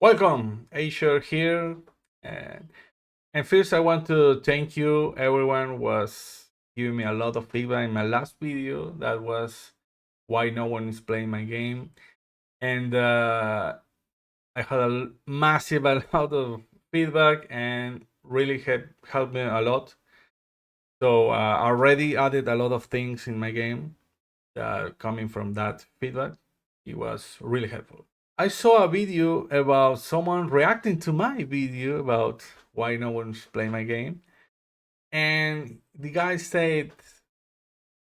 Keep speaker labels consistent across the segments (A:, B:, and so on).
A: Welcome, Asher here. And, and first I want to thank you. Everyone was giving me a lot of feedback in my last video. That was why no one is playing my game. And I had a massive amount of feedback and really helped me a lot. So I already added a lot of things in my game coming from that feedback. It was really helpful. I saw a video about someone reacting to my video about why no one's playing my game. And the guy said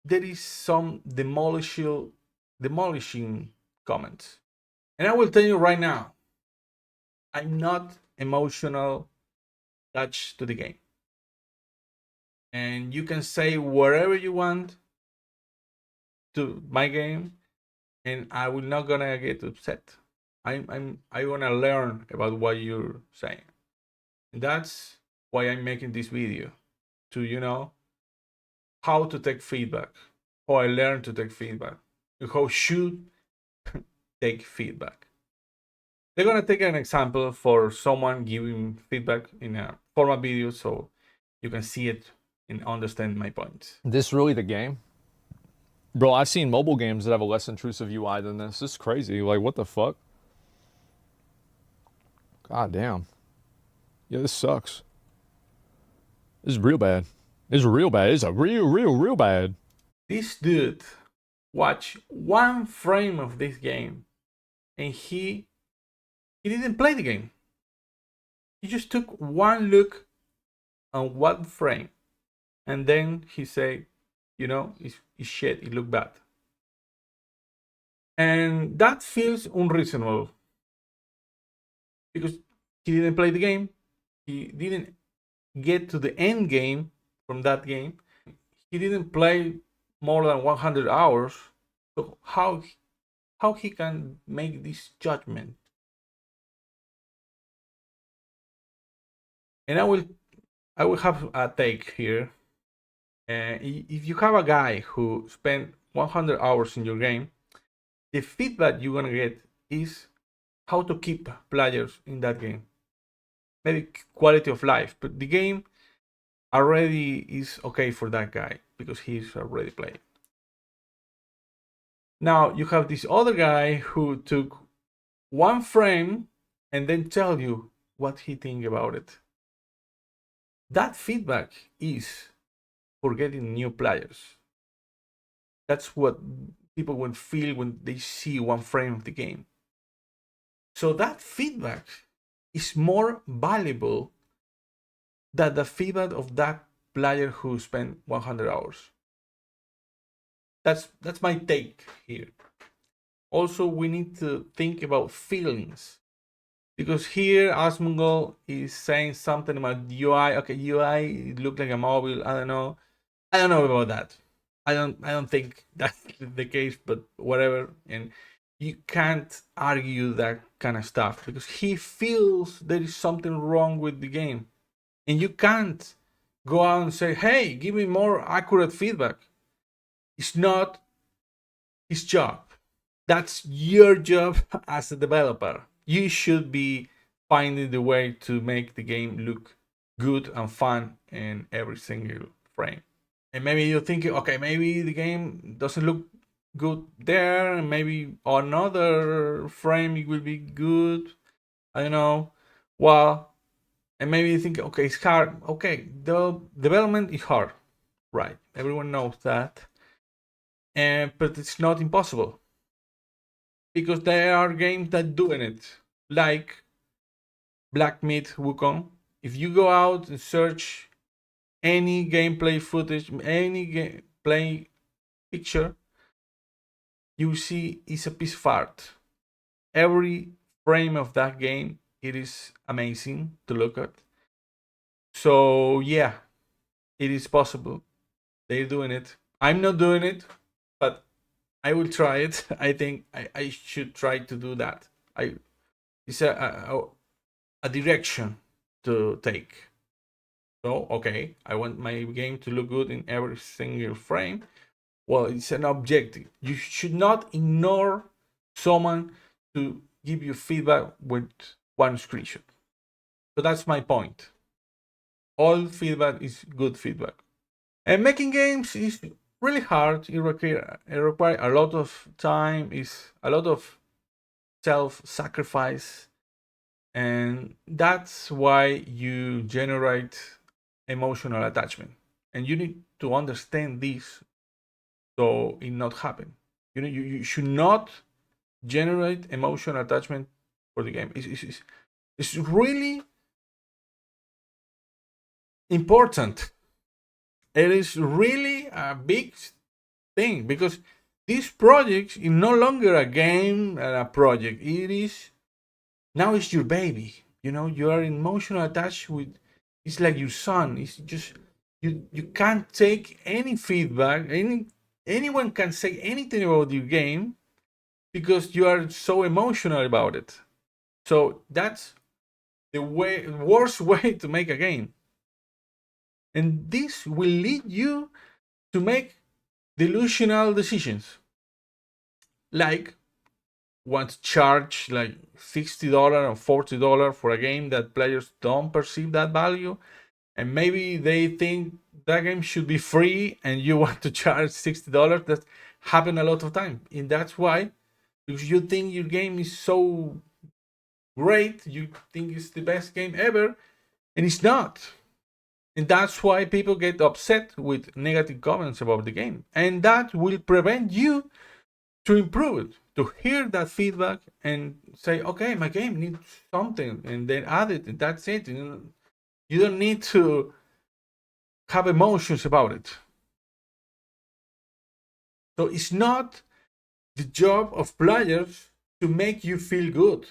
A: there is some demolishing comments. And I will tell you right now, I'm not emotional attached to the game. And you can say whatever you want to my game, and I will not gonna get upset. I wanna learn about what you're saying. And that's why I'm making this video, to how to take feedback, how I learn to take feedback, how should take feedback. They're gonna take an example for someone giving feedback in a formal video so you can see it and understand my point.
B: This really the game? Bro, I've seen mobile games that have a less intrusive UI than this. This is crazy. Like, what the fuck? God damn. Yeah, this sucks. This is real bad. This is real bad. It's a real bad.
A: This dude watched one frame of this game and he didn't play the game. He just took one look on one frame and then he said, it's shit, it looked bad. And that feels unreasonable because he didn't play the game. He didn't get to the end game from that game. He didn't play more than 100 hours. So how he can make this judgment? And I will have a take here. If you have a guy who spent 100 hours in your game, the feedback you're gonna get is how to keep players in that game. Maybe quality of life, but the game already is okay for that guy because he's already played. Now you have this other guy who took one frame and then tell you what he think about it. That feedback is for getting new players. That's what people will feel when they see one frame of the game. So that feedback is more valuable than the feedback of that player who spent 100 hours. That's my take here. Also, we need to think about feelings. Because here Asmongold is saying something about UI. Okay, UI look like a mobile. I don't know about that. I don't think that's the case, but whatever. And you can't argue that kind of stuff because he feels there is something wrong with the game. And you can't go out and say, hey, give me more accurate feedback. It's not his job. That's your job as a developer. You should be finding the way to make the game look good and fun in every single frame. And maybe you're thinking, okay, maybe the game doesn't look good there, and maybe another frame it will be good. I don't know. Well, and maybe you think, okay, it's hard. Okay, the development is hard, right? Everyone knows that, but it's not impossible because there are games that doing it, like Black Myth Wukong. If you go out and search any gameplay footage, any gameplay picture, you see it's a piece of art. Every frame of that game, it is amazing to look at. So yeah, it is possible. They're doing it. I'm not doing it, but I will try it. I think I should try to do that. It's a direction to take. So, okay, I want my game to look good in every single frame. Well, it's an objective. You should not ignore someone to give you feedback with one screenshot. So that's my point. All feedback is good feedback. And making games is really hard. It requires a lot of time, is a lot of self-sacrifice, and that's why you generate emotional attachment. And you need to understand this so it not happen. You should not generate emotional attachment for the game. It's really important. It is really a big thing because this project is no longer a game and a project. It is now it's your baby. You are emotional attached with. It's like your son. It's just you can't take any feedback. Anyone can say anything about your game because you are so emotional about it. So that's the worst way to make a game. And this will lead you to make delusional decisions. Like want to charge like $60 or $40 for a game that players don't perceive that value. And maybe they think that game should be free and you want to charge $60. That happen a lot of time. And that's why, because you think your game is so great, you think it's the best game ever, and it's not. And that's why people get upset with negative comments about the game. And that will prevent you to improve it, to hear that feedback and say, okay, my game needs something, and then add it, and that's it. You don't need to have emotions about it. So it's not the job of players to make you feel good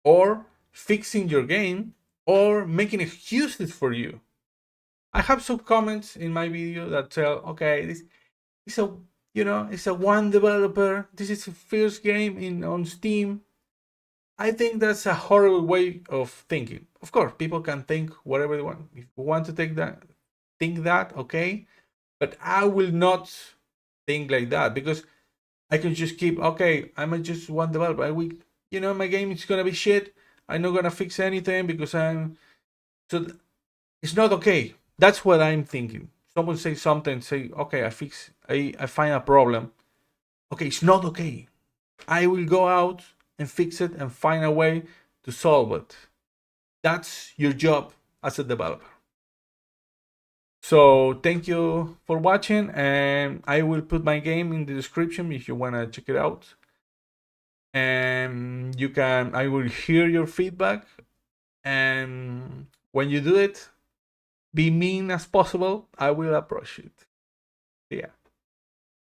A: or fixing your game or making excuses for you. I have some comments in my video that tell, okay, this is it's a one developer. This is the first game on Steam. I think that's a horrible way of thinking. Of course, people can think whatever they want. If you want to think that, okay. But I will not think like that because I can just keep, okay, I'm just one developer. My game is gonna be shit. I'm not gonna fix anything because it's not okay. That's what I'm thinking. Someone say something, say, okay, I find a problem. Okay, it's not okay. I will go out and fix it and find a way to solve it. That's your job as a developer. So thank you for watching, and I will put my game in the description if you want to check it out. And I will hear your feedback, and when you do it, be mean as possible. I will approach it. Yeah.